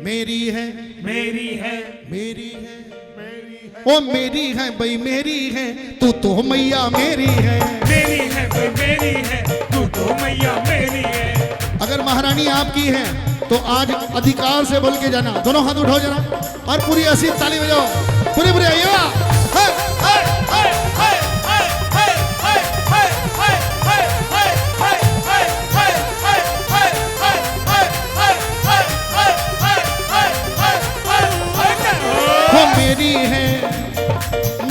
मेरी है, मेरी है, मेरी है, मेरी है, ओ मेरी है भाई मेरी है, तू तो मैया मेरी है। मेरी है भाई मेरी है, तू तो मैया मेरी है। अगर महारानी आपकी है तो आज अधिकार से बोल के जाना, दोनों हाथ उठाओ जरा और पूरी ऐसी ताली बजाओ, पूरी पूरी आइए।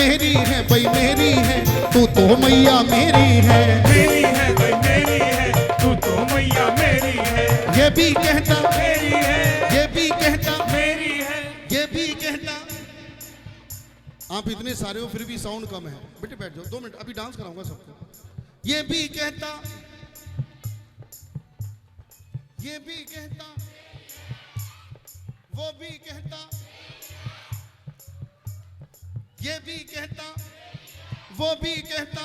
मेरी है भाई मेरी है, तू तो मैया मेरी है। मेरी है भाई मेरी है, तू तो मैया मेरी है। ये भी कहता मेरी है, ये भी कहता मेरी है, ये भी कहता। आप इतने सारे हो फिर भी साउंड कम है। बेटे बैठ जाओ 2 मिनट, अभी डांस कराऊंगा सबको। ये भी कहता, ये भी कहता, वो भी कहता, ये भी कहता, वो भी कहता।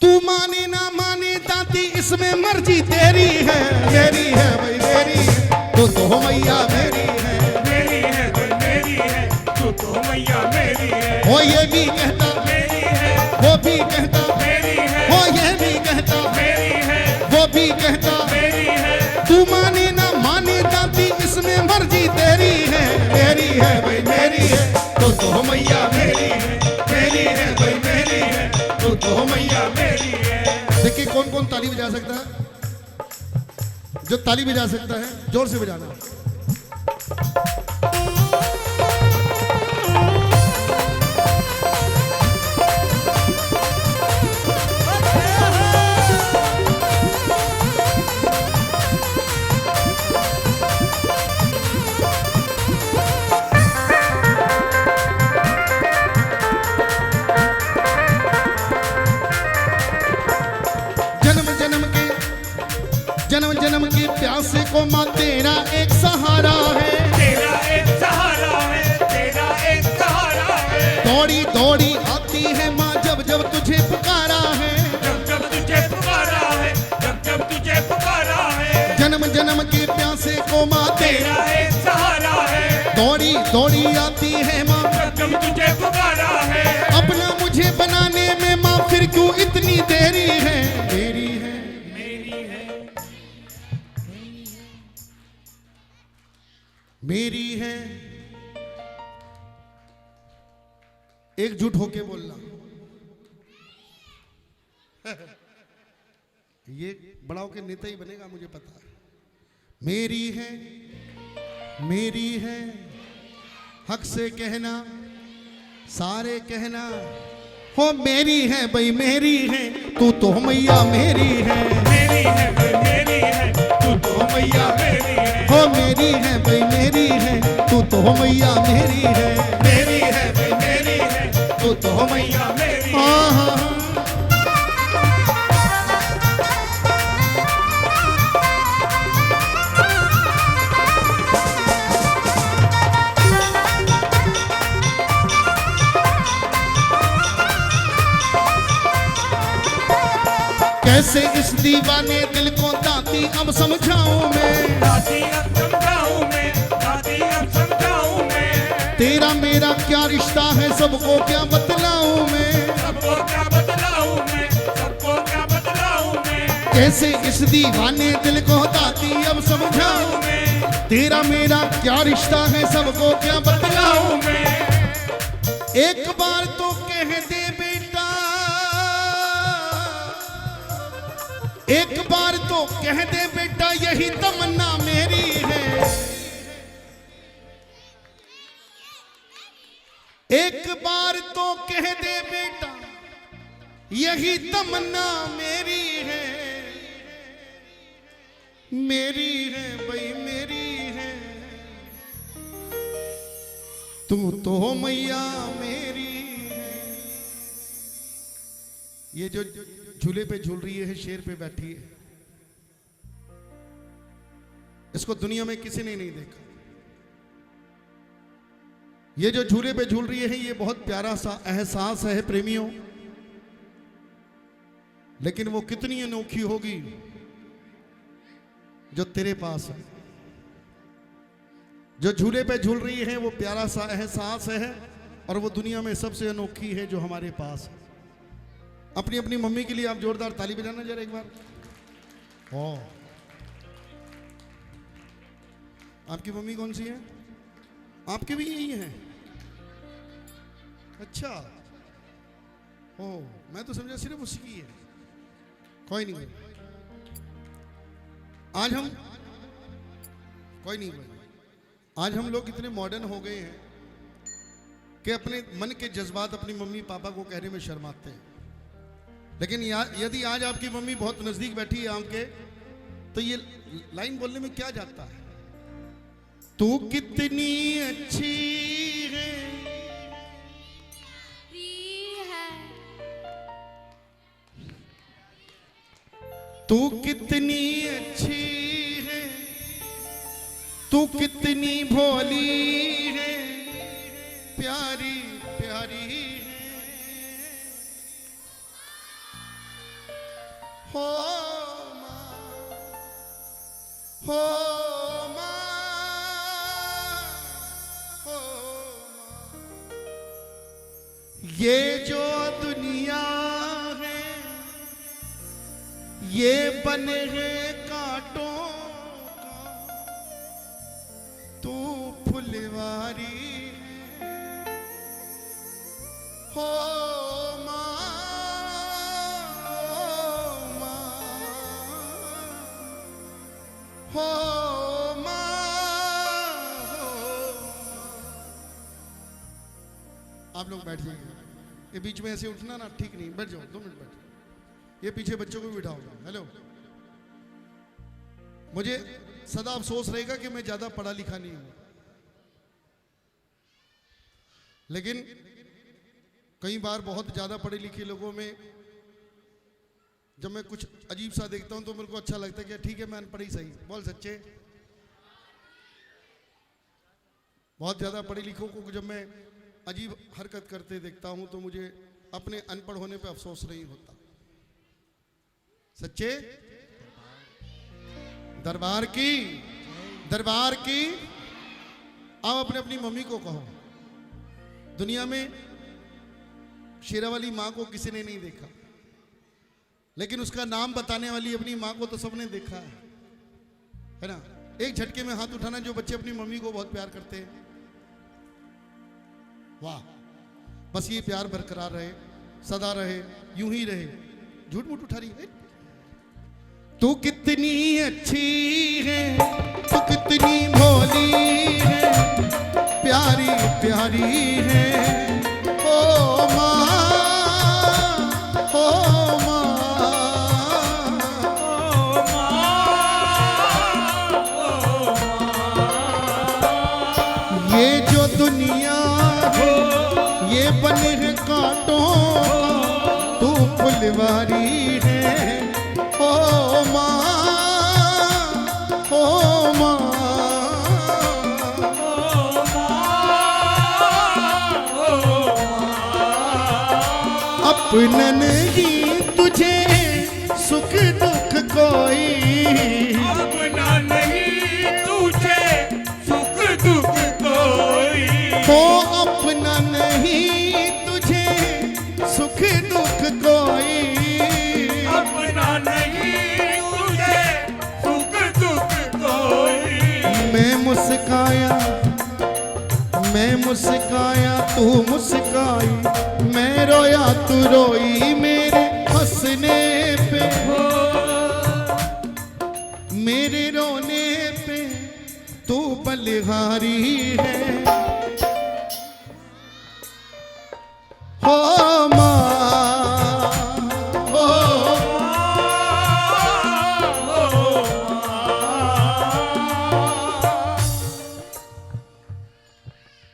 तू माने ना माने दाती इसमें मर्जी तेरी है। मेरी है भाई मेरी है, तू तो मैया मेरी है। मेरी है भाई मेरी है, तू तो मैया मेरी है। वो ये भी कहता, मेरी है, वो भी कहता, मेरी है, वो ये भी कहता, मेरी है, वो भी कहता। मेरी है, तू माने ना माने दाती इसमें मर्जी तेरी है। मेरी है भाई मेरी है, तो मैया मेरी है। मेरी है भाई मेरी है, तो मैया मेरी है। देखिए कौन कौन ताली बजा सकता है। जो ताली बजा सकता है जोर से बजाना। जन्म जन्म की प्यासे को माँ तेरा एक सहारा है। तेरा एक सहारा है, तेरा एक सहारा है। दौड़ी दौड़ी आती है माँ जब जब तुझे पुकारा है। जब जब तुझे पुकारा है, जब जब तुझे पुकारा है। जन्म जन्म की प्यासे को माँ तेरा एक सहारा है। दौड़ी दौड़ी आती है माँ जब जब तुझे पुकारा है। अपना मुझे बनाने में माँ फिर क्यों इतनी देरी है। मेरी है, मेरी है। एकजुट होके बोलना। ये बड़ा होके नेता ही बनेगा मुझे पता है। मेरी है, मेरी है, हक से कहना, सारे कहना। हो मेरी है भाई मेरी है, तू तो मैया मेरी है। मेरी है भाई मेरी है, तू तो मैया मेरी है। हो मेरी है भाई मेरी है, तू तो मैया मेरी है। मेरी है भाई मेरी है, तू तो मैया मैया मेरी है। हाँ हाँ। कैसे इस दीवाने दिल को दाती अब समझाऊं मैं। दादी अब समझाऊं मैं, दादी अब समझाऊं मैं। तेरा मेरा क्या रिश्ता है सबको क्या बतलाऊं मैं। सबको क्या बतलाऊं मैं, सबको क्या बतलाऊं मैं। कैसे इस दीवाने दिल को दाती अब समझाऊं मैं, तेरा मेरा क्या रिश्ता है सबको क्या बतलाऊं मैं। एक बार तो कह दे बेटा, एक बार तो कह दे बेटा यही तमन्ना मेरी है। एक बार तो कह दे बेटा यही तमन्ना मेरी है। मेरी है भाई मेरी है, तू तो मैया मेरी है। ये जो झूले पे झूल रही है, शेर पे बैठी है, इसको दुनिया में किसी ने नहीं देखा। ये जो झूले पे झूल रही है ये बहुत प्यारा सा एहसास है प्रेमियों, लेकिन वो कितनी अनोखी होगी जो तेरे पास है। जो झूले पे झूल रही है वो प्यारा सा एहसास है, और वो दुनिया में सबसे अनोखी है जो हमारे पास है। अपनी अपनी मम्मी के लिए आप जोरदार ताली बजाना जरा एक बार। ओ, आपकी मम्मी कौन सी है? आपके भी यही है? अच्छा, ओ, मैं तो समझा सिर्फ उसकी है। कोई नहीं, आज हम कोई नहीं आज हम लोग इतने मॉडर्न हो गए हैं कि अपने मन के जज्बात अपनी मम्मी पापा को कहने में शर्माते हैं। लेकिन यदि आज आपकी मम्मी बहुत नजदीक बैठी है आपके, तो ये लाइन बोलने में क्या जाता है? तू कितनी अच्छी है, तू कितनी अच्छी है, तू कितनी भोली है, प्यारी प्यारी है। हो माँ, हो माँ, हो माँ, ये जो दुनिया है ये बने हैं कांटों का, तू फुलवारी है। हो माँ, हो माँ, आप लोग बैठ जाइए। ये बीच में ऐसे उठना ना ठीक नहीं, बैठ जाओ, 2 मिनट बैठ। ये पीछे बच्चों को भी बिठाओ। हेलो, मुझे सदा अफसोस रहेगा कि मैं ज्यादा पढ़ा लिखा नहीं हूं, लेकिन कई बार बहुत ज्यादा पढ़े लिखे लोगों में जब मैं कुछ अजीब सा देखता हूं तो मेरे को अच्छा लगता है कि ठीक है मैं अनपढ़ ही सही, बोल सच्चे। बहुत ज्यादा पढ़े लिखों को जब मैं अजीब हरकत करते देखता हूं तो मुझे अपने अनपढ़ होने पे अफसोस नहीं होता। सच्चे दरबार की, दरबार की। आओ अपने अपनी मम्मी को कहो, दुनिया में शेरावाली माँ को किसी ने नहीं देखा, लेकिन उसका नाम बताने वाली अपनी माँ को तो सबने देखा है ना। एक झटके में हाथ उठाना जो बच्चे अपनी मम्मी को बहुत प्यार करते हैं। वाह, बस ये प्यार बरकरार रहे, सदा रहे, यूं ही रहे। झूठ मूठ उठा रही है। तू कितनी अच्छी है, तू कितनी भोली है, प्यारी प्यारी है। ओ माँ, ओ माँ, ओ माँ, ये जो दुनिया है ये बने हैं कांटों, तू फुलवारी है। ओ माँ, ओ माँ, अपनन ही तुझे सुख दुख कोई, अपना नहीं तुझे सुख दुख कोई, हो अपना नहीं तुझे सुख दुख कोई। अपना नहीं तुझे सुख दुख कोई। मैं मुस्काया, मैं मुस्काया तू मुस्काई, मैं रोया तू रोई, मेरे हंसने पे मेरे रोने पे तू बलिहारी है। हो माँ, हो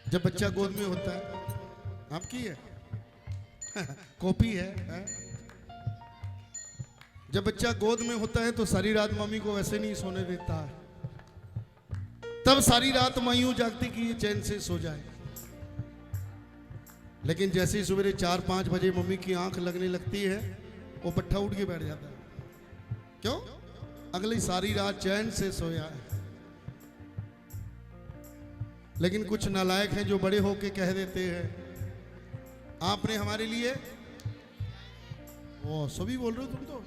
जब बच्चा गोद में होता है, आपकी है कॉपी है। जब बच्चा गोद में होता है तो सारी रात मम्मी को वैसे नहीं सोने देता है, तब सारी रात माँ यूं जागती कि ये चैन से सो जाए। लेकिन जैसे ही सवेरे 4-5 बजे मम्मी की आंख लगने लगती है, वो पट्ठा उठ के बैठ जाता है। क्यों? अगली सारी रात चैन से सोया है। लेकिन कुछ नालायक हैं जो बड़े होके कह देते हैं आपने हमारे लिए, ओ सभी बोल रहे हो तुम तो।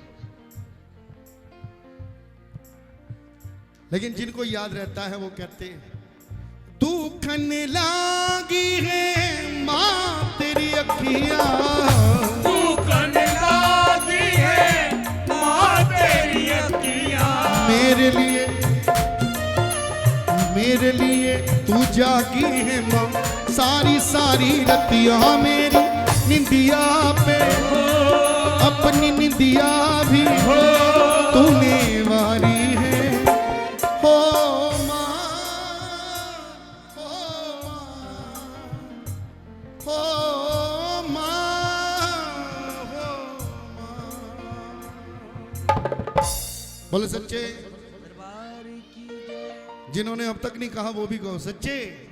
लेकिन जिनको याद रहता है वो कहते हैं दुखन लागी है माँ तेरी अखियां, दुखन लागी है माँ तेरी अखियां, मेरे लिए तू जागी है माँ सारी सारी रतियां, मेरी निंदिया पे अपनी निंदिया भी तूने वारी है। हो माँ, हो माँ, बोले सच्चे, जिन्होंने अब तक नहीं कहा वो भी कहो सच्चे।